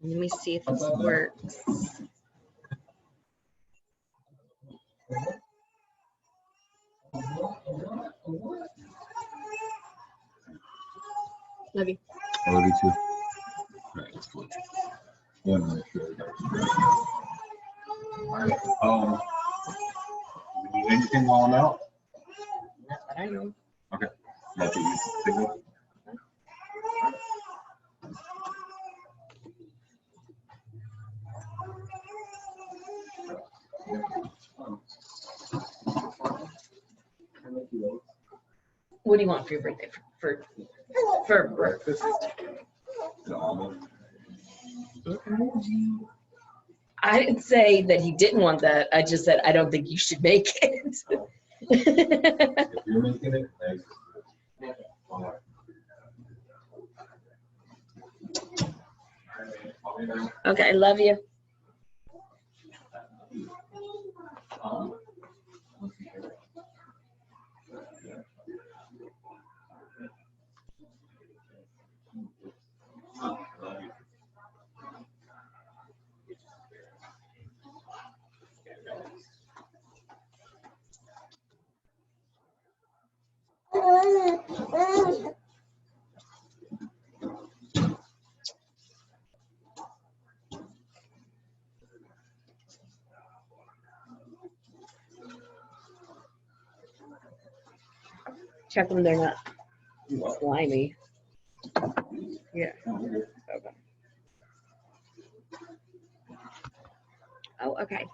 Let me see if this works. Love you. I love you too. All right, let's flip. Yeah, I'm not sure. All right. You need anything while I'm out? Not that I know. Okay. That's what you think of? What do you want for your birthday? For breakfast? An almond. I didn't say that he didn't want that. I just said I don't think you should make it. If you're making it, thanks. Okay, I love you. Check them, they're not slimy. Yeah. Okay. Oh, okay.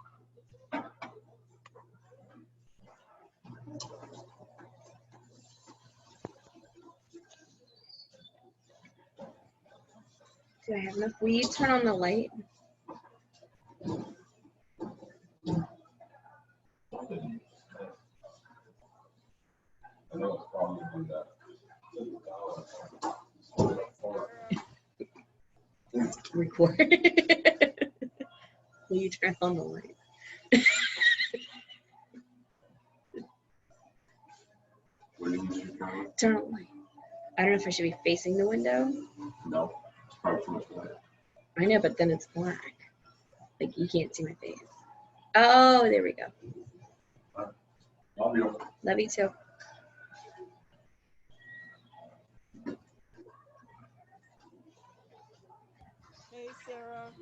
Do I have enough? Will you turn on the light? I know it's probably do that. Record. Will you turn on the light? What do you need to try? Turn on the light. I don't know if I should be facing the window. No. It's probably too much light. I know, but then it's black. Like you can't see my face. Oh, there we go. Love you. Love you too. Hey, Sarah.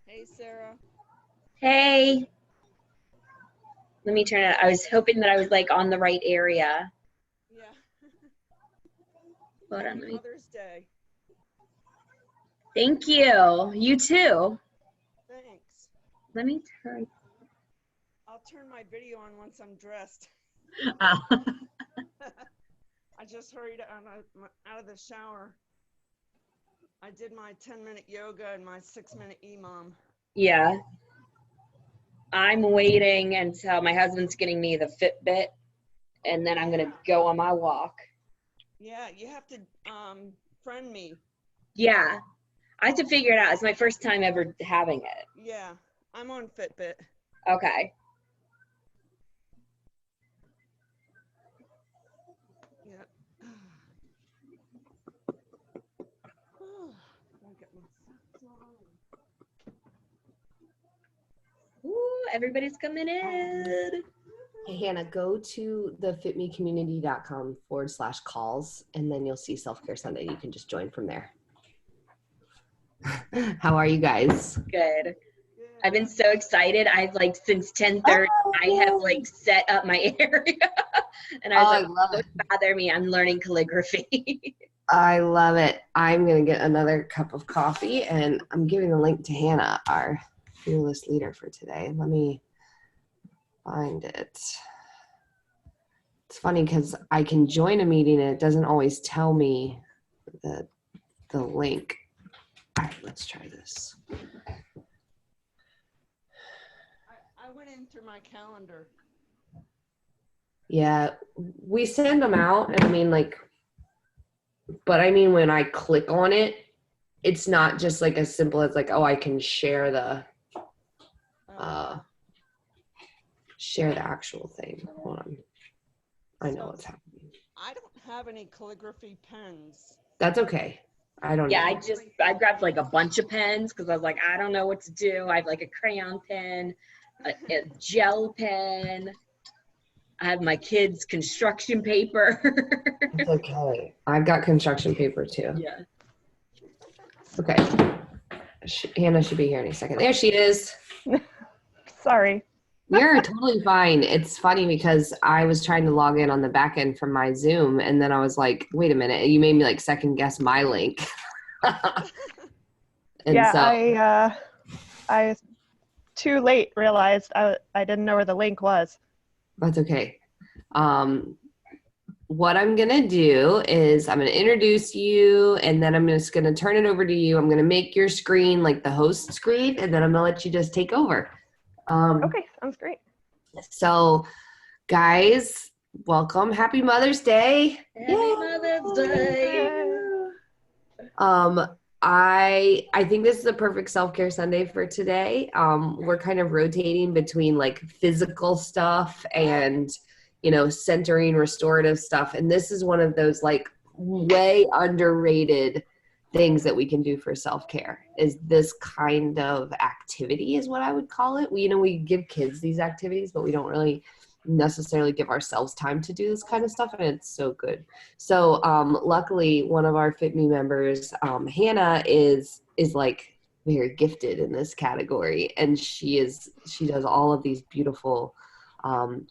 Hey, Sarah. Hey. Let me turn it. I was hoping that I was like on the right area. Yeah. Hold on. Let me. Mother's Day. Thank you. You too. Thanks. Let me turn. I'll turn my video on once I'm dressed. Oh. I just hurried out of the shower. I did my 10-minute yoga and my 6-minute EMOM. Yeah. I'm waiting until my husband's getting me the Fitbit, and then I'm gonna go on my walk. Yeah, you have to friend me. Yeah. I have to figure it out. It's my first time ever having it. Yeah, I'm on Fitbit. Okay. Yeah. Ooh, everybody's coming in. Hey, Hannah, go to the fitmecommunity.com/calls, and then you'll see Self-Care Sunday. You can just join from there. How are you guys? Good. I've been so excited. I've like since 10:30, I have like set up my area. And I was like, don't bother me. I'm learning calligraphy. I love it. I'm going to get another cup of coffee, and I'm giving the link to Hannah, our fearless leader for today. Let me find it. It's funny because I can join a meeting and it doesn't always tell me the link. All right, let's try this. I went in through my calendar. Yeah, we send them out, and I mean, like, but I mean, when I click on it, it's not just like as simple as like, oh, I can share the share the actual thing. Hold on. I know what's happening. I don't have any calligraphy pens. That's okay. I don't Yeah, know. I grabbed like a bunch of pens because I was like, I don't know what to do. I have like a crayon pen, a gel pen. I have my kids' construction paper. It's okay. I've got construction paper too. Yeah. Okay. Hannah should be here any second. There she is. Sorry. You're totally fine. It's funny because I was trying to log in on the back end from my Zoom, and then I was like, wait a minute, you made me like second guess my link. And yeah, so I too late realized I didn't know where the link was. that's okay. What I'm gonna do is I'm gonna introduce you, and then I'm just gonna turn it over to you. I'm gonna make your screen like the host screen, and then I'm gonna let you just take over. Okay, sounds great. So, guys, welcome. Happy Mother's Day. Happy Mother's Day. I think this is a perfect self-care Sunday for today. We're kind of rotating between like physical stuff and, you know, centering restorative stuff. And this is one of those like way underrated things that we can do for self-care is this kind of activity is what I would call it. We give kids these activities, but we don't really necessarily give ourselves time to do this kind of stuff, and it's so good. So luckily one of our Fit Me members, Hannah, is like very gifted in this category, and she does all of these beautiful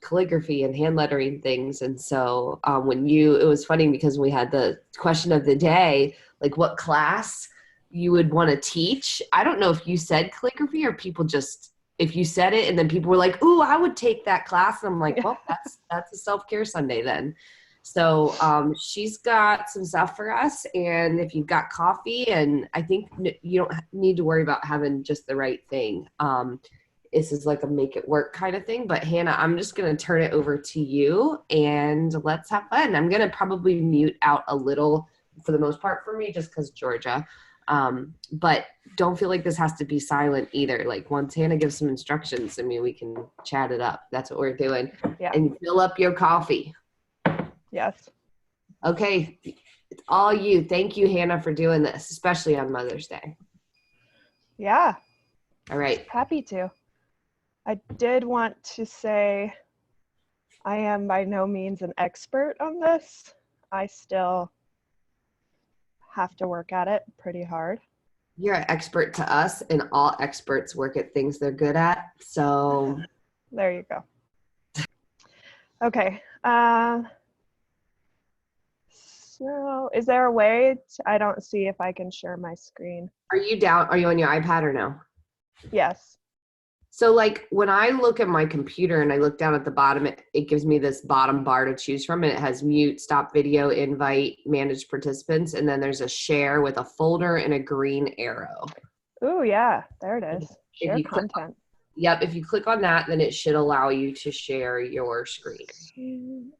calligraphy and hand lettering things. And so it was funny because we had the question of the day, like what class you would want to teach. I don't know if you said calligraphy or people just, if you said it and then people were like, ooh, I would take that class. And I'm like, well, that's a self-care Sunday then. So she's got some stuff for us. And if you've got coffee, and I think you don't need to worry about having just the right thing. This is like a make it work kind of thing. But Hannah, I'm just going to turn it over to you and let's have fun. I'm going to probably mute out a little for the most part for me, just because Georgia. But don't feel like this has to be silent either. Like once Hannah gives some instructions, I mean, we can chat it up. That's what we're doing. Yeah. And fill up your coffee. Yes. Okay. It's all you. Thank you, Hannah, for doing this, especially on Mother's Day. Yeah. All right. Happy to. I did want to say I am by no means an expert on this. I still have to work at it pretty hard. You're an expert to us, and all experts work at things they're good at. So there you go. Okay. So is there a way I don't see if I can share my screen. Are you on your iPad or no? Yes. So like when I look at my computer and I look down at the bottom, it gives me this bottom bar to choose from, and it has mute, stop video, invite, manage participants, and then there's a share with a folder and a green arrow. Ooh, yeah, there it is. Share content. Yep, if you click on that, then it should allow you to share your screen.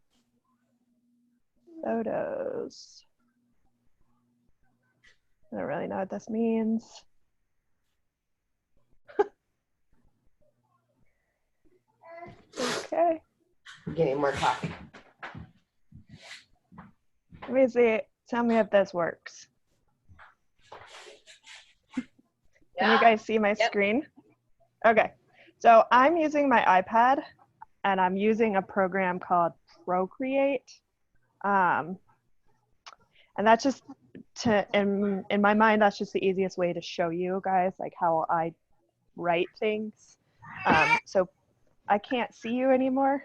Photos. I don't really know what this means. Okay. I'm getting more coffee. Let me see. Tell me if this works. Can you guys see my screen? Okay. So I'm using my iPad, and I'm using a program called Procreate. And that's just in my mind, that's just the easiest way to show you guys like how I write things. So I can't see you anymore.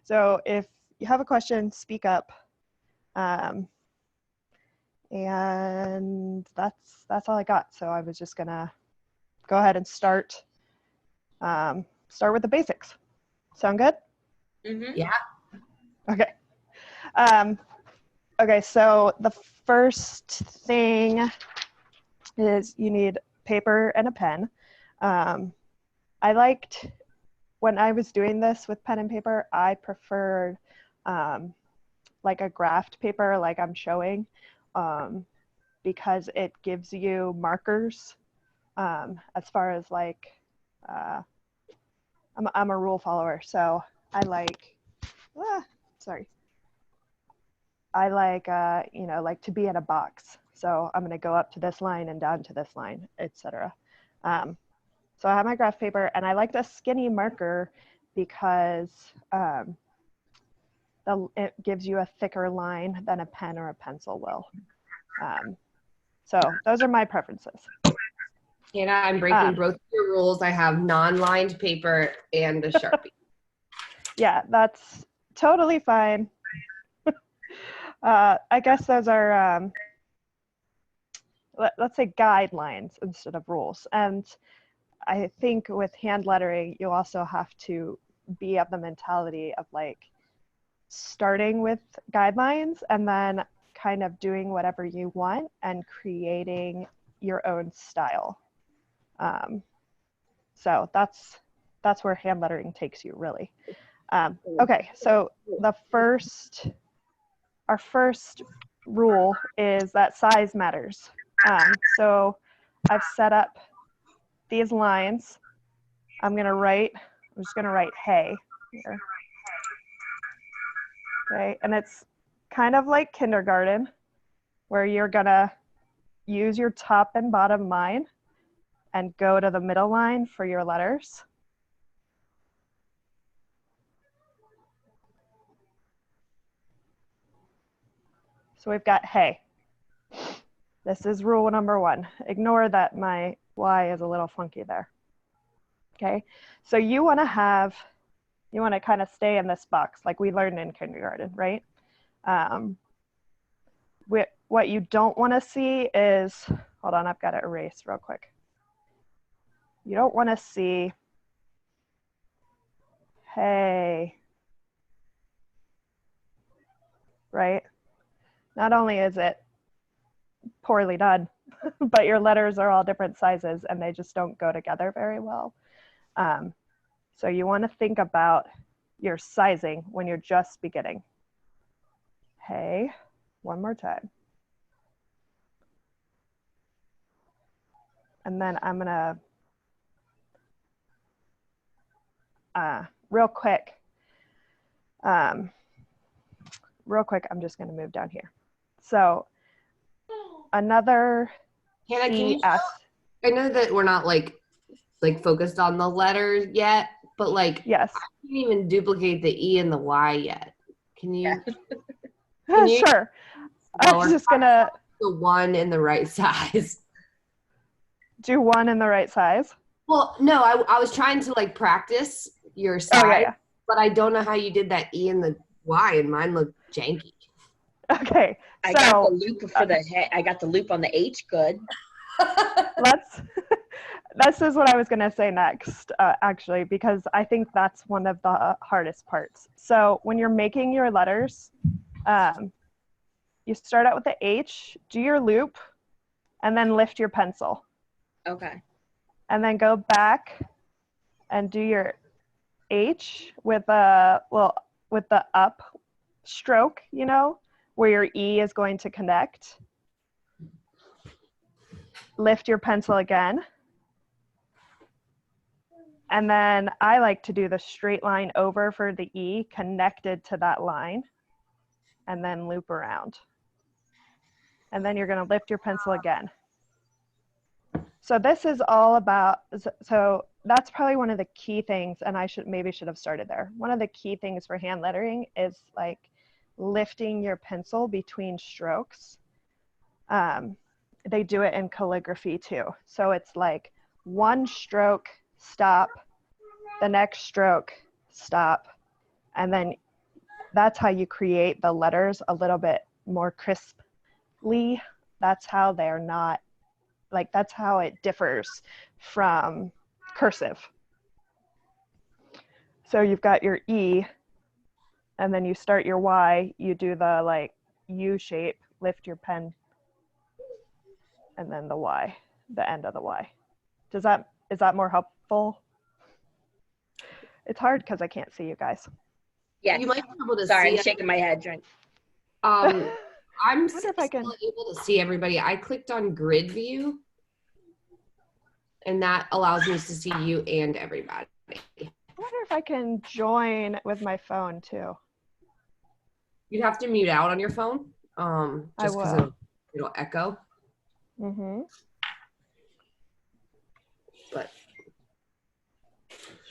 So if you have a question, speak up. And that's all I got. So I was just gonna go ahead and start with the basics. Sound good? Mm-hmm. Yeah. Okay. Okay, so the first thing is you need paper and a pen. I liked, when I was doing this with pen and paper, I preferred like a graphed paper like I'm showing, because it gives you markers as far as like I'm a rule follower, so I like, I like, you know, like to be in a box. So I'm going to go up to this line and down to this line, etc. So I have my graph paper, and I like the skinny marker because it gives you a thicker line than a pen or a pencil will. So those are my preferences. Hannah, I'm breaking both your rules. I have non-lined paper and a Sharpie. Yeah, that's totally fine. I guess those are, let's say, guidelines instead of rules. And I think with hand lettering, you also have to be of the mentality of like starting with guidelines and then kind of doing whatever you want and creating your own style. So that's where hand lettering takes you, really. Okay, so our first rule is that size matters. So I've set up these lines. I'm just gonna write hey here. Okay, and it's kind of like kindergarten, where you're gonna use your top and bottom line and go to the middle line for your letters. So we've got hey. This is rule number 1. Ignore that my Y is a little funky there. Okay, so you want to kind of stay in this box like we learned in kindergarten, right? What you don't want to see is, hold on, I've got to erase real quick. You don't want to see, hey, right? Not only is it poorly done, but your letters are all different sizes and they just don't go together very well. So you want to think about your sizing when you're just beginning. Hey, one more time. And then I'm gonna, real quick, I'm just gonna move down here. So another Hannah, I know that we're not like focused on the letters yet, but like, yes, I can't even duplicate the E and the Y yet. Can you? Sure. I was just gonna the one in the right size. Do one in the right size? Well, no, I was trying to like practice your size, but I don't know how you did that E and the Y, and mine looked janky. Okay, I got the loop for the head. I got the loop on the H. Good. This is what I was going to say next, actually, because I think that's one of the hardest parts. So when you're making your letters, you start out with the H, do your loop, and then lift your pencil. Okay. And then go back and do your H with the up stroke, you know, where your E is going to connect. Lift your pencil again. And then I like to do the straight line over for the E connected to that line and then loop around. And then you're going to lift your pencil again. So this is all about, so that's probably one of the key things, and I maybe should have started there. One of the key things for hand lettering is like lifting your pencil between strokes. They do it in calligraphy too. So it's like one stroke, stop, the next stroke, stop, and then that's how you create the letters a little bit more crisply. That's how they're not, like that's how it differs from cursive. So you've got your E, and then you start your Y, you do the like U shape, lift your pen, and then the Y, the end of the Y. Is that more helpful? It's hard because I can't see you guys. Yeah, you might be able to Sorry, see. I'm shaking my head. I'm still able to see everybody. I clicked on grid view, and that allows me to see you and everybody. I wonder if I can join with my phone too. You'd have to mute out on your phone, just because it'll echo. Mm-hmm. But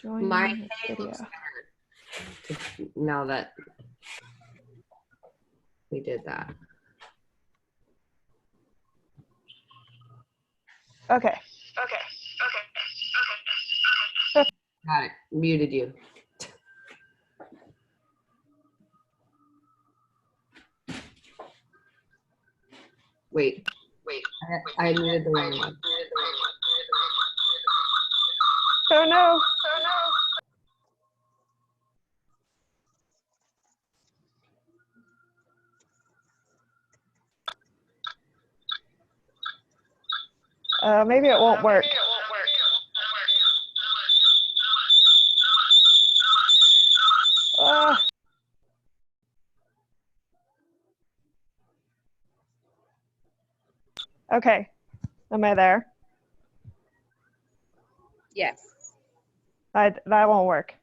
join my video. looks better now that we did that. Okay. Got it. Muted you. Wait. I muted the wrong one. Oh no. Maybe it won't work. Okay. Am I there? Yes. That won't work.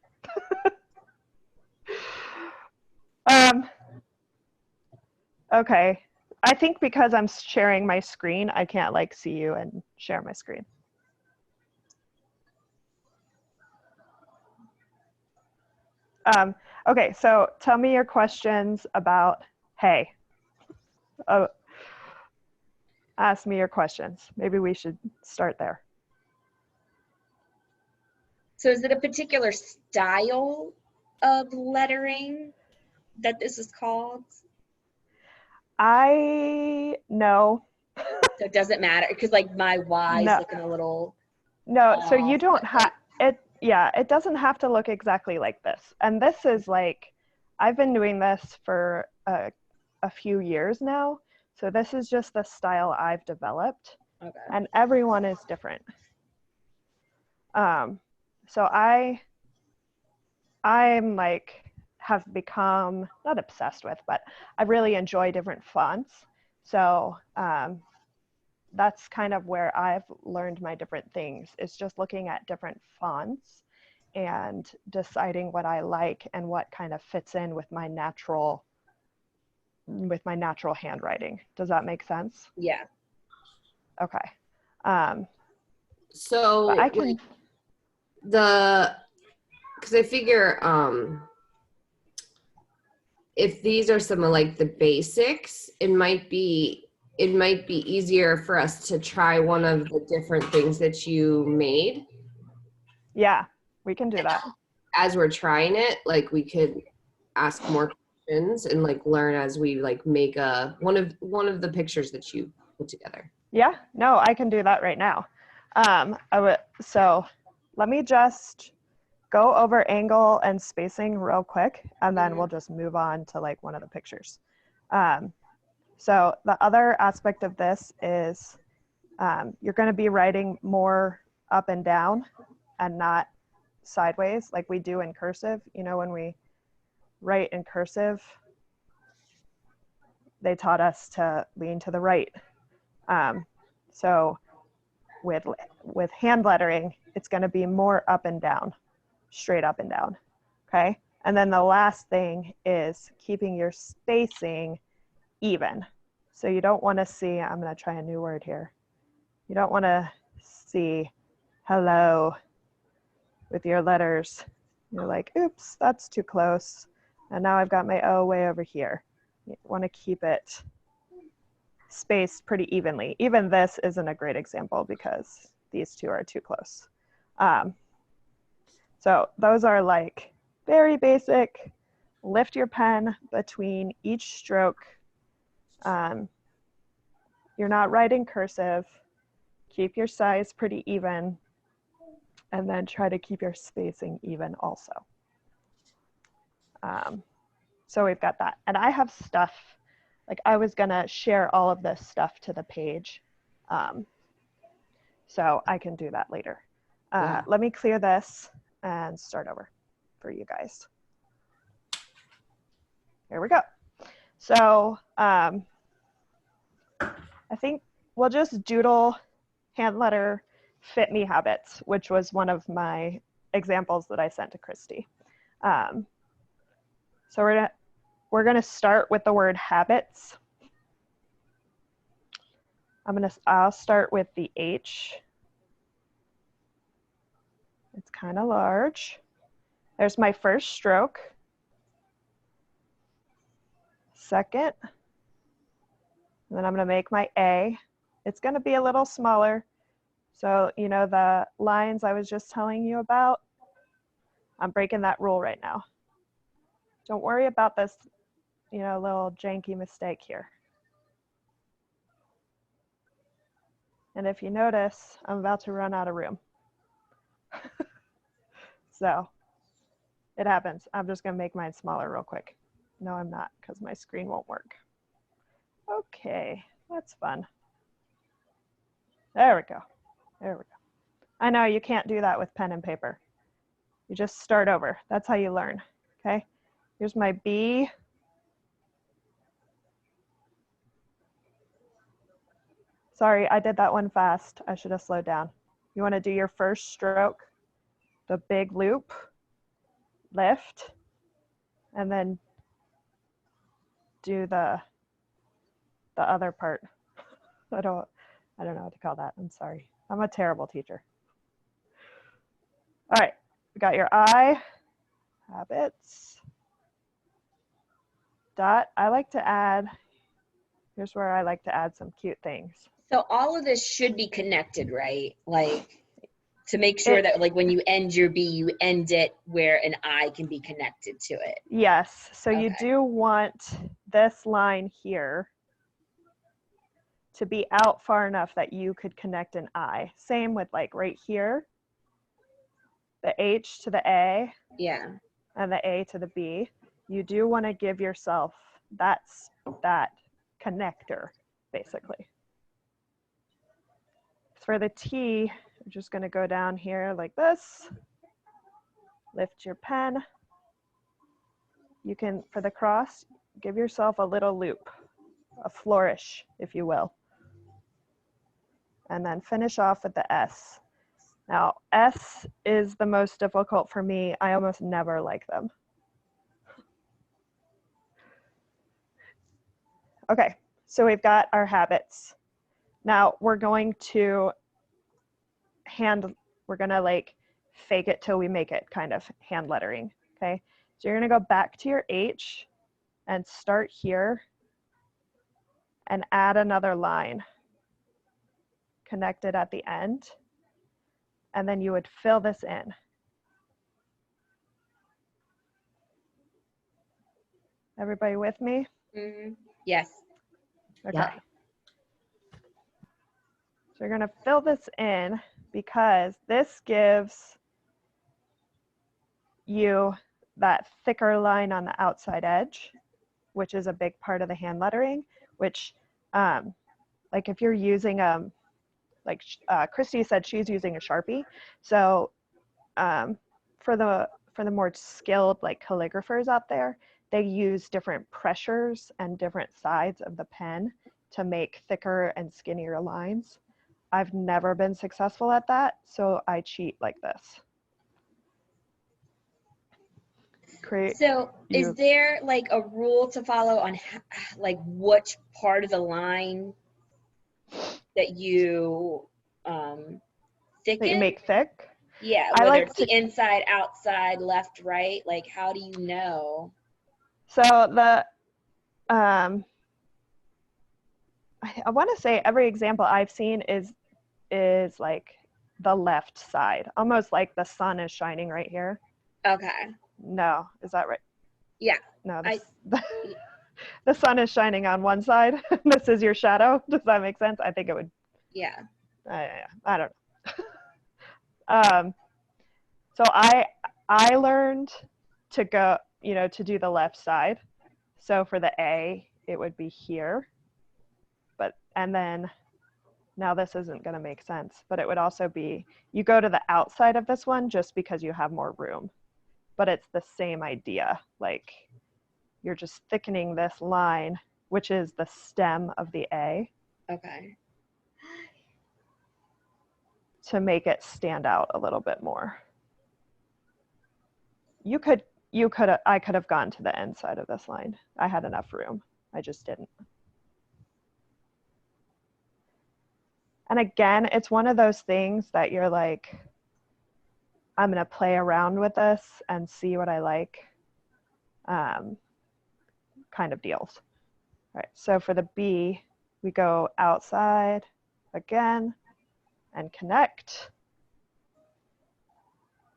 Okay. I think because I'm sharing my screen, I can't like see you and share my screen. Okay, so tell me your questions about, hey. Ask me your questions. Maybe we should start there. So is it a particular style of lettering that this is called? I know. So it doesn't matter because like my Y is looking a little. No, so you don't have it. Yeah, it doesn't have to look exactly like this. And this is like, I've been doing this for a few years now. So this is just the style I've developed. Okay. And everyone is different. So I'm like, have become, not obsessed with, but I really enjoy different fonts. So that's kind of where I've learned my different things. It's just looking at different fonts and deciding what I like and what kind of fits in with my natural handwriting. Does that make sense? Yeah. Okay. So I can because I figure if these are some of like the basics, it might be easier for us to try one of the different things that you made. Yeah, we can do that. As we're trying it, like we could ask more questions and like learn as we like make one of the pictures that you put together. Yeah, no, I can do that right now. So let me just go over angle and spacing real quick, and then we'll just move on to like one of the pictures. So the other aspect of this is you're going to be writing more up and down and not sideways like we do in cursive. You know, when we write in cursive, they taught us to lean to the right. So with hand lettering, it's going to be more up and down, straight up and down. Okay. And then the last thing is keeping your spacing even. So you don't want to see, I'm going to try a new word here. You don't want to see hello with your letters. You're like, oops, that's too close. And now I've got my O way over here. You want to keep it spaced pretty evenly. Even this isn't a great example because these two are too close. So those are like very basic. Lift your pen between each stroke. You're not writing cursive. Keep your size pretty even. And then try to keep your spacing even also. So we've got that. And I have stuff, like I was gonna share all of this stuff to the page. So I can do that later. Let me clear this and start over for you guys. Here we go. So I think we'll just doodle hand letter fit me habits, which was one of my examples that I sent to Christy. So we're gonna start with the word habits. I'll start with the H. It's kind of large. There's my first stroke. Second. And then I'm gonna make my A. It's gonna be a little smaller. So, you know, the lines I was just telling you about, I'm breaking that rule right now. Don't worry about this, you know, little janky mistake here. And if you notice, I'm about to run out of room. So it happens. I'm just gonna make mine smaller real quick. No, I'm not, because my screen won't work. Okay, that's fun. There we go. There we go. I know you can't do that with pen and paper. You just start over. That's how you learn, okay? Here's my B. Sorry, I did that one fast. I should have slowed down. You want to do your first stroke, the big loop, lift, and then do the other part. I don't know what to call that. I'm sorry. I'm a terrible teacher. All right, we got your I, habits, dot. I like to add, here's where I like to add some cute things. So all of this should be connected, right? Like, to make sure that like when you end your B, you end it where an I can be connected to it. Yes, so Okay. you do want this line here to be out far enough that you could connect an I. Same with like right here, the H to the A. Yeah. And the A to the B. You do want to give yourself that connector, basically. For the T, I'm just going to go down here like this. Lift your pen. You can, for the cross, give yourself a little loop, a flourish, if you will. And then finish off with the S. Now, S is the most difficult for me. I almost never like them. Okay, so we've got our habits. Now we're going to we're gonna like fake it till we make it kind of hand lettering, okay? So you're gonna go back to your H and start here and add another line connected at the end. And then you would fill this in. Everybody with me? Mm-hmm. Yes. Okay. Yeah. So you're gonna fill this in because this gives you that thicker line on the outside edge, which is a big part of the hand lettering, which like if you're using, like Christy said she's using a Sharpie. So for the more skilled like calligraphers out there, they use different pressures and different sides of the pen to make thicker and skinnier lines. I've never been successful at that, so I cheat like this. So is there like a rule to follow on like which part of the line that you thicken? That you make thick? Yeah, whether it's the inside, outside, left, right, like how do you know? So the I want to say every example I've seen is like the left side, almost like the sun is shining right here. Okay. No, is that right? Yeah. No, the sun is shining on one side. This is your shadow. Does that make sense? I think it would. Yeah. I don't know. So I learned to go, you know, to do the left side. So for the A, it would be here. And then now this isn't going to make sense, but it would also be, you go to the outside of this one just because you have more room, but it's the same idea. Like you're just thickening this line, which is the stem of the A. Okay. To make it stand out a little bit more. I could have gone to the end side of this line. I had enough room. I just didn't. And again, it's one of those things that you're like, I'm going to play around with this and see what I like, kind of deals. All right, so for the B, we go outside again and connect.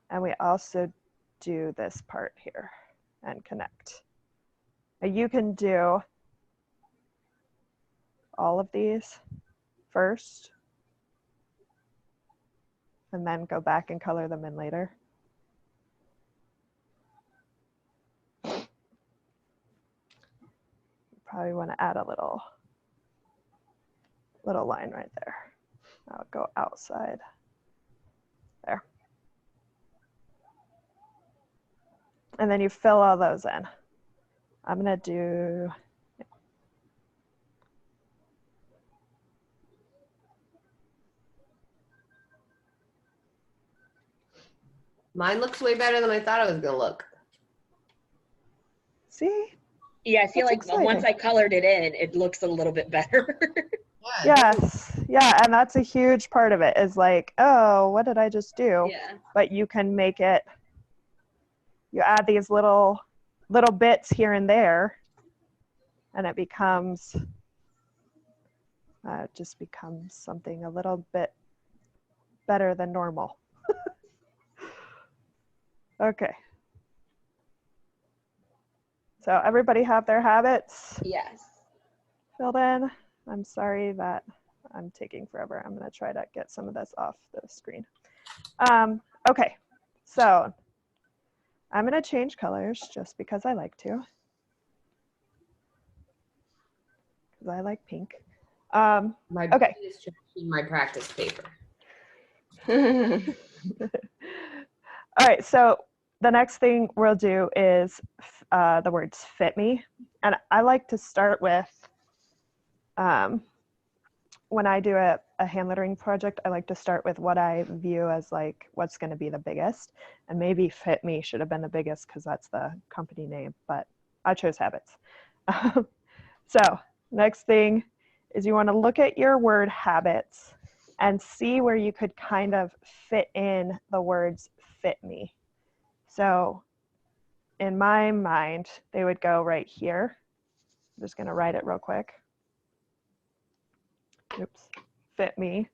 And we also do this part here and connect. Now you can do all of these first and then go back and color them in later. Probably want to add a little line right there. I'll go outside there. And then you fill all those in. I'm gonna do, Mine looks way better than I thought it was gonna look. see? Yeah, I feel like once I colored it in, it looks a little bit better. Yes, yeah, and that's a huge part of it is like, oh, what did I just do? Yeah. But you can make it, you add these little bits here and there, and it becomes, just becomes something a little bit better than normal. Okay. So everybody have their habits Yes. filled in. I'm sorry that I'm taking forever. I'm gonna try to get some of this off the screen. Okay, so I'm gonna change colors just because I like to. Because I like pink. Okay. Is changing my practice paper. All right, so the next thing we'll do is the words fit me. And I like to start with, when I do a hand lettering project, I like to start with what I view as like what's going to be the biggest. And maybe fit me should have been the biggest because that's the company name, but I chose habits. So next thing is you want to look at your word habits and see where you could kind of fit in the words fit me. So in my mind, they would go right here. I'm just going to write it real quick. Oops, fit me,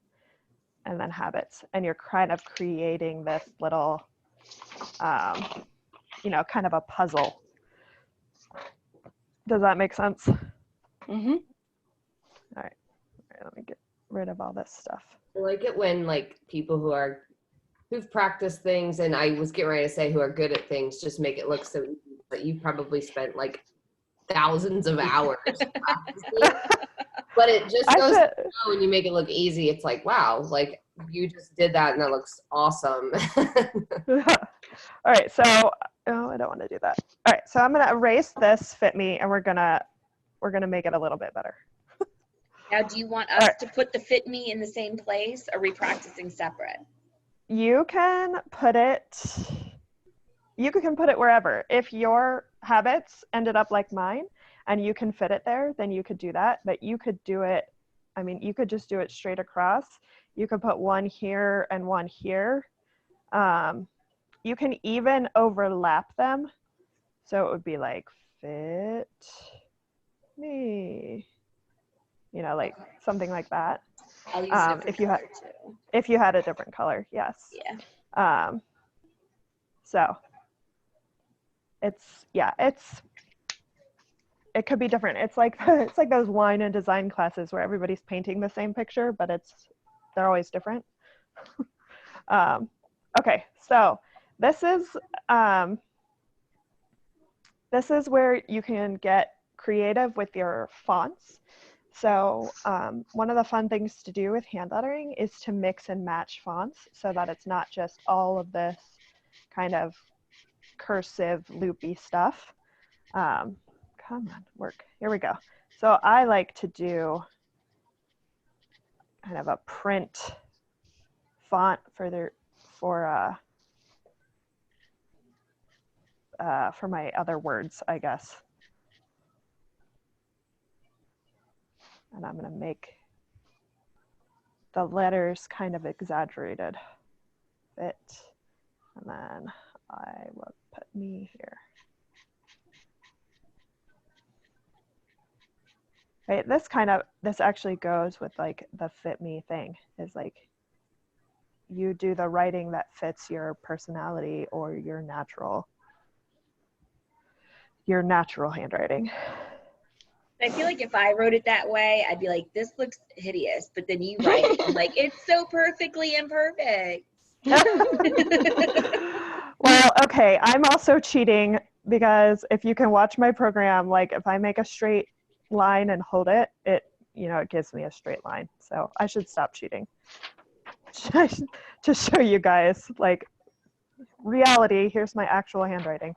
and then habits. And you're kind of creating this little, you know, kind of a puzzle. Does that make sense? Mm-hmm. All right, let me get rid of all this stuff. I like it when like people who've practiced things, and I was getting ready to say who are good at things, just make it look so easy, but you probably spent like thousands of hours practicing. But it just goes to show when you make it look easy, it's like, wow, like you just did that and that looks awesome. All right, so, oh, I don't want to do that. All right, so I'm gonna erase this fit me and we're gonna make it a little bit better. Now, do you want us to put the fit me in the same place, or are we practicing separate? You can put it wherever. If your habits ended up like mine and you can fit it there, then you could do that. But you could do it, I mean, you could just do it straight across. You could put one here and one here. You can even overlap them. So it would be like fit me, you know, like something like that. I'll use if you had a different color, yes. Yeah. So it could be different. It's like those wine and design classes where everybody's painting the same picture, but they're always different. Okay, so this is where you can get creative with your fonts. So one of the fun things to do with hand lettering is to mix and match fonts so that it's not just all of this kind of cursive loopy stuff. Come on, work. Here we go. So I like to do kind of a print font for for my other words, I guess. And I'm gonna make the letters kind of exaggerated a bit. And then I will put me here. Right, this actually goes with like the fit me thing, is like you do the writing that fits your personality or your natural handwriting. I feel like if I wrote it that way, I'd be like, this looks hideous. But then you write it, I'm like, it's so perfectly imperfect. Well, okay, I'm also cheating because if you can watch my program, like if I make a straight line and hold it, it gives me a straight line. So I should stop cheating. To show you guys, like, reality, here's my actual handwriting.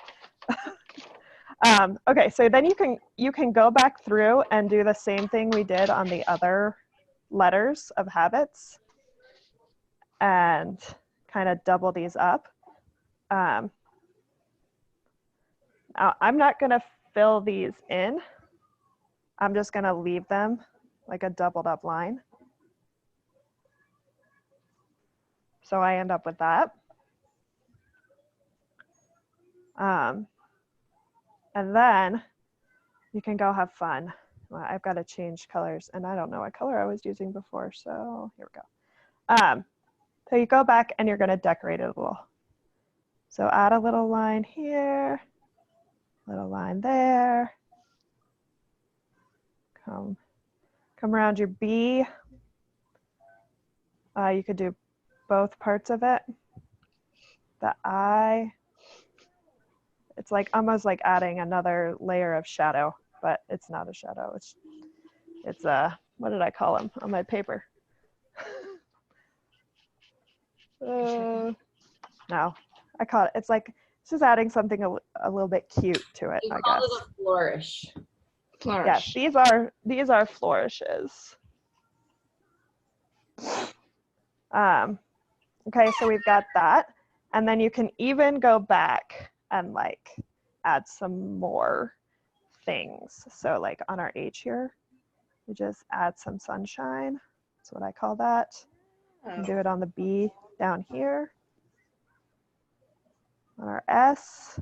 Okay, so then you can go back through and do the same thing we did on the other letters of habits and kind of double these up. Now I'm not going to fill these in. I'm just going to leave them like a doubled up line. So I end up with that. And then you can go have fun. Well, I've got to change colors, and I don't know what color I was using before, so here we go. So you go back and you're going to decorate it a little. So add a little line here, little line there. Come around your B. You could do both parts of it. The I. It's like almost like adding another layer of shadow, but it's not a shadow. It's what did I call them on my paper? No, I call it. It's like it's just adding something a little bit cute to it. I guess. It a flourish. Yes, these are flourishes. Okay, so we've got that, and then you can even go back and like add some more things. So like on our H here, we just add some sunshine. That's what I call that. You do it on the B down here. On our S,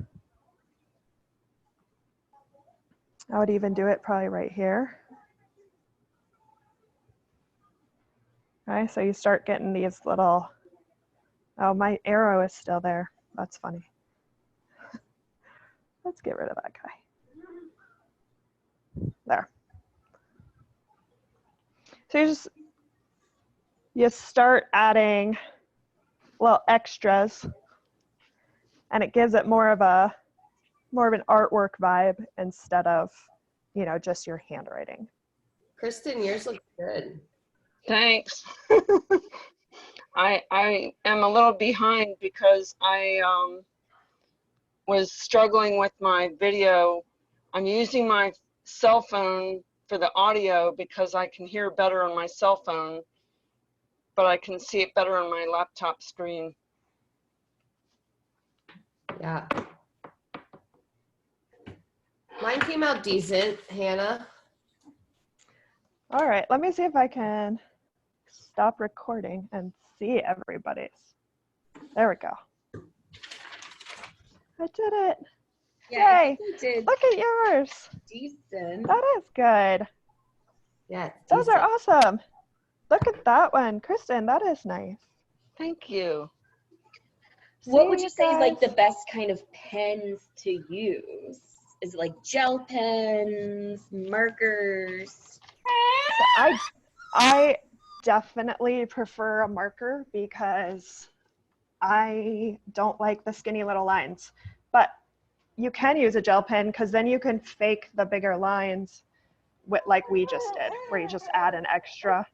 I would even do it probably right here. Okay, so you start getting these little, oh, my arrow is still there. That's funny. Let's get rid of that guy. There. So you start adding little extras, and it gives it more of an artwork vibe instead of, just your handwriting. Kristen, yours looks good. Thanks. I am a little behind because I was struggling with my video. I'm using my cell phone for the audio because I can hear better on my cell phone, but I can see it better on my laptop screen. Yeah. Mine came out decent, Hannah. All right, let me see if I can stop recording and see everybody's. There we go. I did it. Yeah, Yay. you did. Look at yours. Decent. That is good. Yeah. Those are awesome. Look at that one. Kristen, that is nice. Thank you. What would you say is like the best kind of pens to use? Is it like gel pens, markers? So I definitely prefer a marker because I don't like the skinny little lines. But you can use a gel pen because then you can fake the bigger lines with, like we just did, where you just add an extra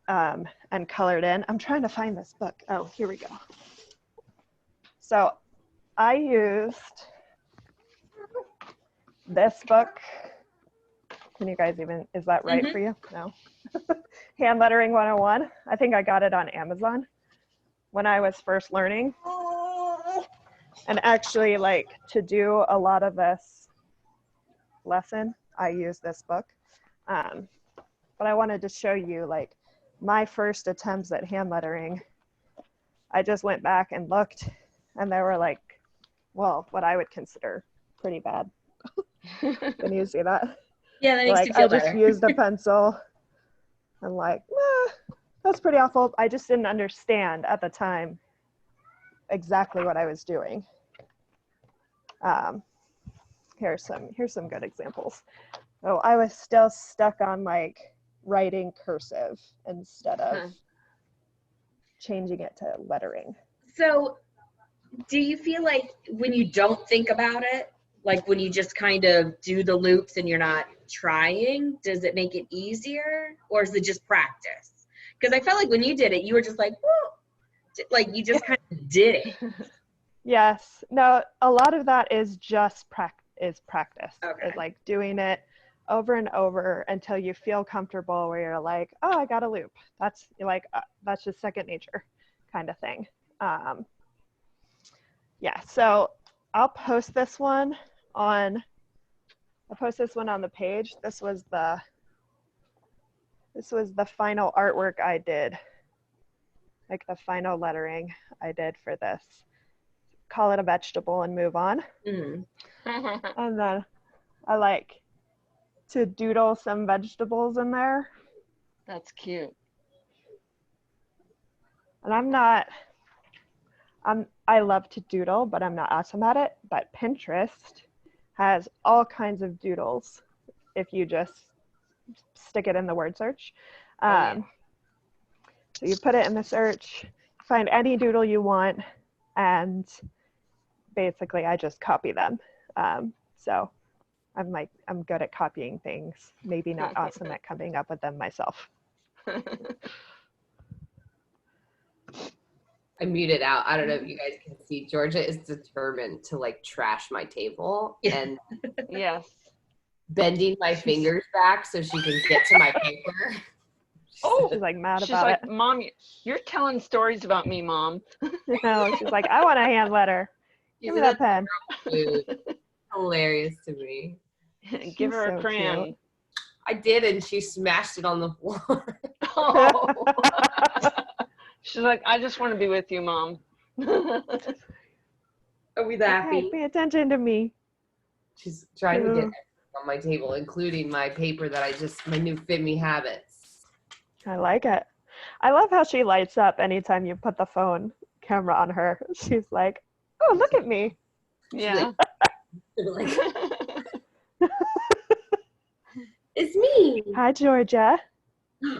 and color it in. I'm trying to find this book. Oh, here we go. So I used this book. Can you guys even, is that right for you? No. Hand Lettering 101. I think I got it on Amazon when I was first learning. And actually, like, to do a lot of this lesson, I use this book. But I wanted to show you, like, my first attempts at hand lettering. I just went back and looked, and they were like, well, what I would consider pretty bad. Can you see that? Yeah, that makes Like, you feel I better. just used a pencil and like, that's pretty awful. I just didn't understand at the time exactly what I was doing. Here's some good examples. So I was still stuck on like writing cursive instead of changing it to lettering. So do you feel like when you don't think about it, like when you just kind of do the loops and you're not trying, does it make it easier, or is it just practice? Because I felt like when you did it, you were just like, whoa, like you just kind of did it. Yes. No, a lot of that is just practice. Okay. It's like doing it over and over until you feel comfortable where you're like, oh, I got a loop. That's like, that's just second nature kind of thing. Yeah, so I'll post this one on the page. This was the final artwork I did, like the final lettering I did for this. Call it a vegetable and move on. Mm. And then I like to doodle some vegetables in there. That's cute. And I love to doodle, but I'm not awesome at it. But Pinterest has all kinds of doodles if you just stick it in the word search. So you put it in the search, find any doodle you want, and basically I just copy them. So I'm good at copying things, maybe not awesome at coming up with them myself. I muted out. I don't know if you guys can see. Georgia is determined to like trash my table and Yes, bending my fingers back so she can get to my paper. She's like mad she's about like, it. Mom, you're telling stories about me, Mom. No, she's like, I want a hand letter. Give me that pen. Hilarious to me. Give her so a crayon. cute. I did, and she smashed it on the floor. Oh. She's like, I just want to be with you, Mom. Are we that Hey, happy? pay attention to me. She's trying to get everything on my table, including my paper that my new Fit Me Habits. I like it. I love how she lights up anytime you put the phone camera on her. She's like, oh, look at me. Yeah. Like, it's me. Hi, Georgia. Hey,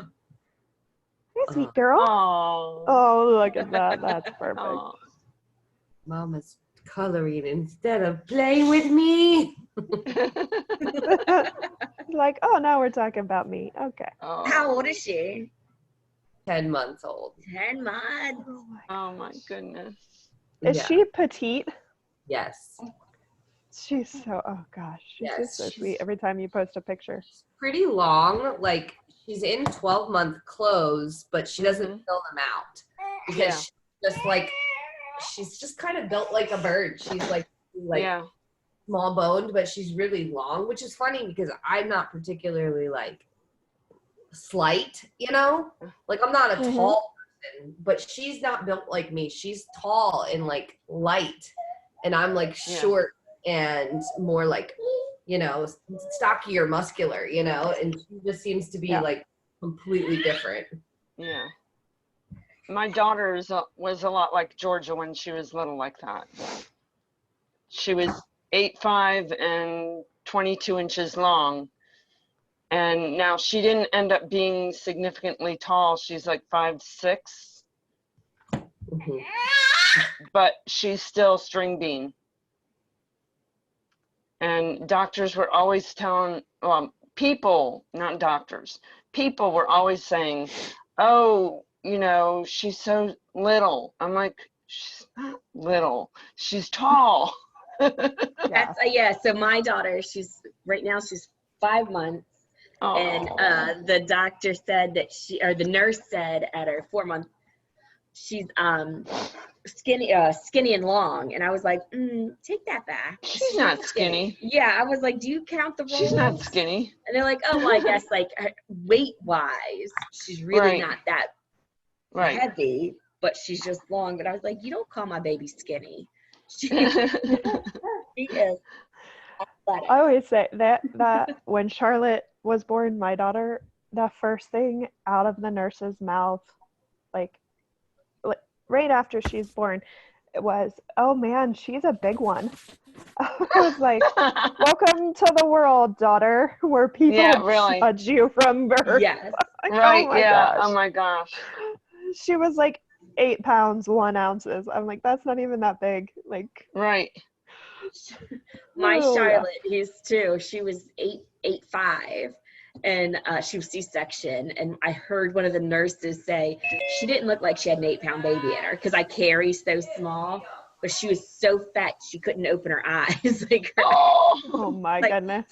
sweet girl. Oh. Oh, look at that. That's perfect. Oh. Mama's coloring instead of playing with me. Like, oh, now we're talking about me. Okay. Oh. How old is she? 10 months old. 10 months. Oh my goodness. Is she petite? Yes. She's so, oh gosh. She's Yes, just so sweet every time you post a picture. Pretty long. Like, she's in 12-month clothes, but she doesn't fill them out. Because she's just kind of built like a bird. She's like small boned, but she's really long, which is funny because I'm not particularly like slight, you know? Like, I'm not a tall person, but she's not built like me. She's tall and like light, and I'm like short and more like, you know, stockier, muscular, you know? And she just seems to be like completely different. Yeah. My daughter was a lot like Georgia when she was little like that. She was 8'5" and 22 inches long. And now she didn't end up being significantly tall. She's like 5'6". But she's still string bean. And doctors were always telling, people, not doctors, people were always saying, oh, you know, she's so little. I'm like, she's not little. She's tall. So my daughter, she's 5 months. And the doctor said that the nurse said at her 4-month she's skinny and long, and I was like, take that back. She's not skinny. Yeah, I was like, do you count the rolls? She's not skinny. And they're like, oh, well, I guess like weight wise, she's really not that heavy, but she's just long. But I was like, you don't call my baby skinny. She is athletic. I always say that when Charlotte was born, my daughter, the first thing out of the nurse's mouth, like right after she's born, it was, oh man, she's a big one. I was like, welcome to the world, daughter, where people judge you from birth. Yes. Like, Right. oh my Yeah. gosh. Oh my gosh. She was like 8 pounds, 1 ounces. I'm like, that's not even that big. Like, right. My Charlotte, who's 2, she was 8'5", and she was C-section, and I heard one of the nurses say she didn't look like she had an 8-pound baby in her because I carry so small, but she was so fat she couldn't open her eyes. Like oh my goodness.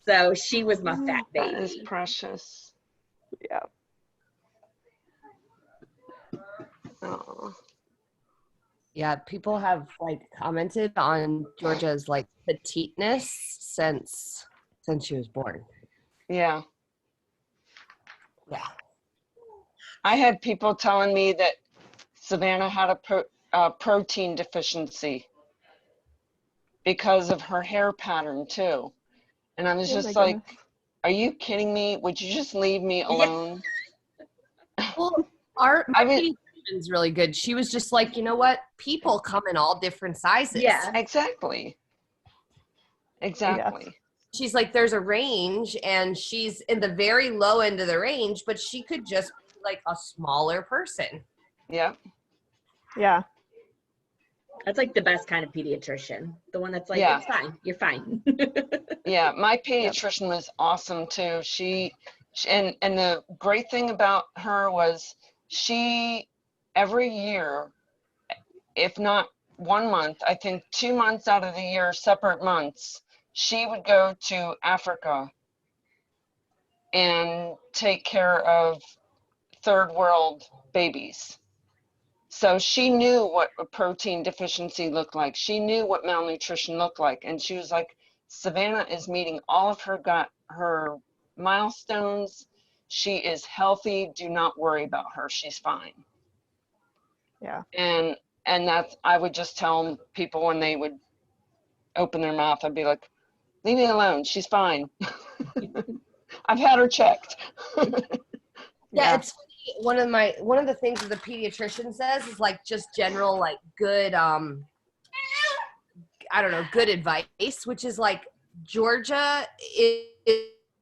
So she was my fat baby. That is precious. Yeah. Oh. Yeah, people have like commented on Georgia's like petiteness since she was born. Yeah. Yeah. I had people telling me that Savannah had a protein deficiency because of her hair pattern too. And I was just like, are you kidding me? Would you just leave me alone? Well, my pediatrician's really good. She was just like, you know what? People come in all different sizes. Yeah. Exactly. Exactly. Yeah. She's like, there's a range, and she's in the very low end of the range, but she could just be like a smaller person. Yeah. Yeah. That's like the best kind of pediatrician. The one that's like, it's fine. You're fine. Yeah. My pediatrician was awesome too. And the great thing about her was she, every year, if not 1 month, I think 2 months out of the year, separate months, she would go to Africa and take care of third world babies. So she knew what a protein deficiency looked like. She knew what malnutrition looked like. And she was like, Savannah is meeting all of her milestones. She is healthy. Do not worry about her. She's fine. Yeah. And that's, I would just tell people when they would open their mouth, I'd be like, leave me alone. She's fine. I've had her checked. Yeah, it's funny. One of the things that the pediatrician says is like just general like good good advice, which is like Georgia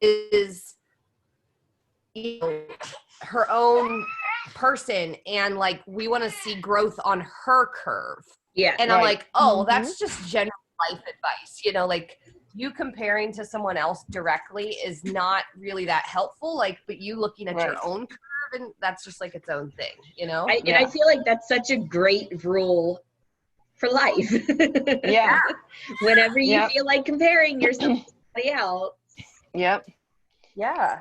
is you know, her own person, and like we want to see growth on her curve. Yeah. And I'm like, oh, that's just general life advice, you know, like you comparing to someone else directly is not really that helpful, like, but you looking at your own curve, and that's just like its own thing, you know? And I feel like that's such a great rule for life. Yeah. Whenever you feel like comparing yourself to somebody else. Yep. Yeah.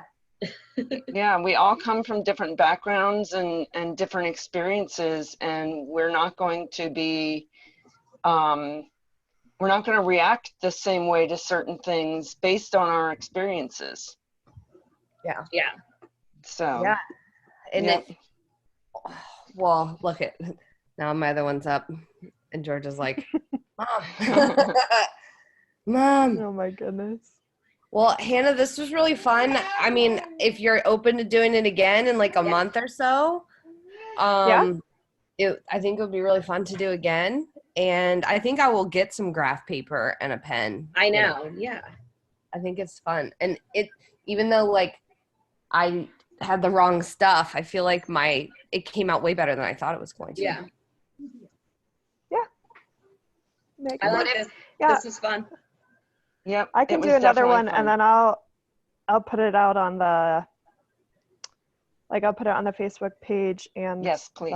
Yeah, we all come from different backgrounds and different experiences, and we're not going to be we're not going to react the same way to certain things based on our experiences. Yeah. Yeah. So. Yeah. And well, look at now my other one's up, and Georgia's like, Mom. Mom. Oh my goodness. Well, Hannah, this was really fun. I mean, if you're open to doing it again in like a month or so, I think it would be really fun to do again. And I think I will get some graph paper and a pen. I know. Yeah. I think it's fun. And even though like I had the wrong stuff, I feel like it came out way better than I thought it was going to. Yeah. Yeah. I like this. Yeah. This was fun. Yep. I can do another one, and then I'll put it out on the Facebook page and yes, please.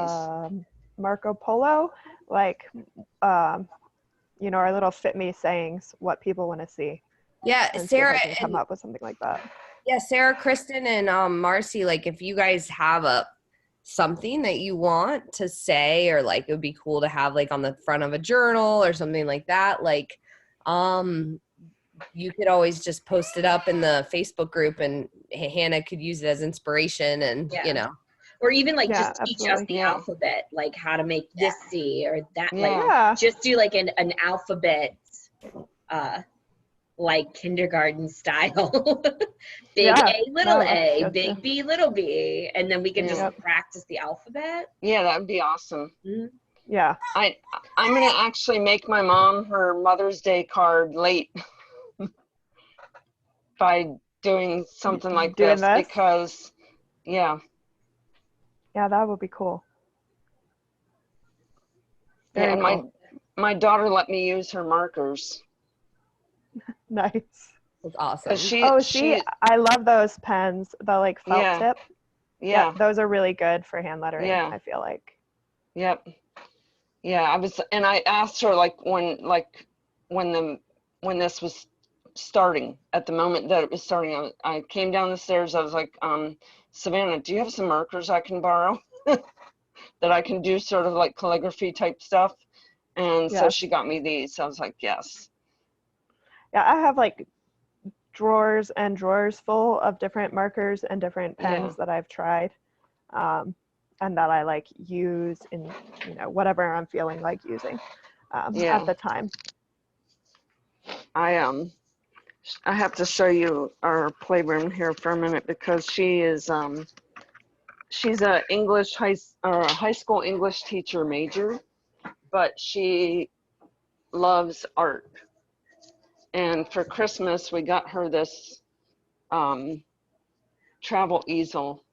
Marco Polo, like our little Fit Me sayings, what people want to see. Yeah, and Sarah can come up with something like that. Yeah, Sarah, Kristen, and Marcy, like if you guys have something that you want to say, or like it would be cool to have like on the front of a journal or something like that, like you could always just post it up in the Facebook group, and Hannah could use it as inspiration, and Yeah. you know. Or even like Yeah, just teach us absolutely. the Yeah. alphabet, like how to make this C or that. Yeah. Like Yeah. just do like an alphabet, like kindergarten style. Big Yeah. A, little No, that's a, good big too. B, little b, and then we can just Yeah. practice the alphabet. Yeah, that would be awesome. Yeah. I'm gonna actually make my mom her Mother's Day card late by doing something like Doing this, this? because yeah, Yeah, that would be cool. yeah, Very and cool. my daughter let me use her markers Nice. It's awesome. because Oh, see, I love those pens, the like felt Yeah. tip. yeah, Those are really good for hand lettering, Yeah. I feel like. yep, yeah. I asked her like when this was starting, at the moment that it was starting, I came down the stairs. I was like, Savannah, do you have some markers I can borrow that I can do sort of like calligraphy type stuff? And so Yeah. she got me these. I was like, yes. Yeah, I have like drawers and drawers full of different markers and different pens that I've tried, and that I like use in, you know, whatever I'm feeling like using Yeah. at the time. I have to show you our playroom here for a minute, because she's a high school English teacher major, but she loves art. And for Christmas, we got her this travel easel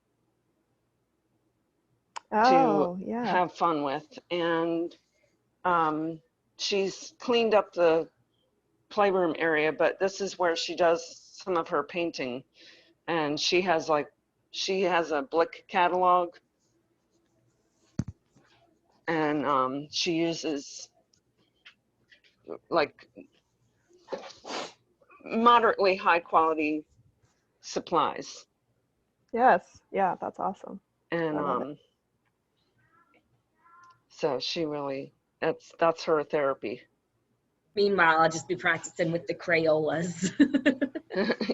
Oh, to yeah. have fun with. And she's cleaned up the playroom area, but this is where she does some of her painting. And she has a Blick catalog, and she uses like moderately high quality supplies. Yes. Yeah, that's awesome. And I love it. so she really, that's her therapy. Meanwhile, I'll just be practicing with the Crayolas.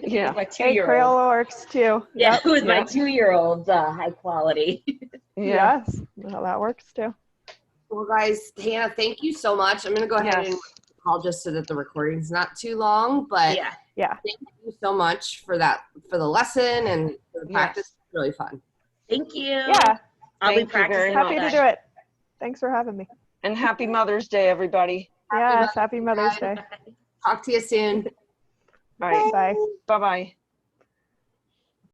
Yeah. My Hey, 2-year-old. Crayola works too. Yeah, Yep. it was my Yeah. 2-year-old's high quality. Yeah. Yes. Well, that works too. Well, guys, Hannah, thank you so much. I'm going to go ahead and call just so that the recording's not too long, but Yeah. thank you so much for that, for the lesson and for the practice. Yes. It's really fun. Thank you. Yeah. I'll be Thank you very practicing. much. Happy to do it. Thanks for having me. And happy Mother's Day, everybody. Yes. Happy Mother's Day. Talk to you soon. All right. Bye. Bye-bye.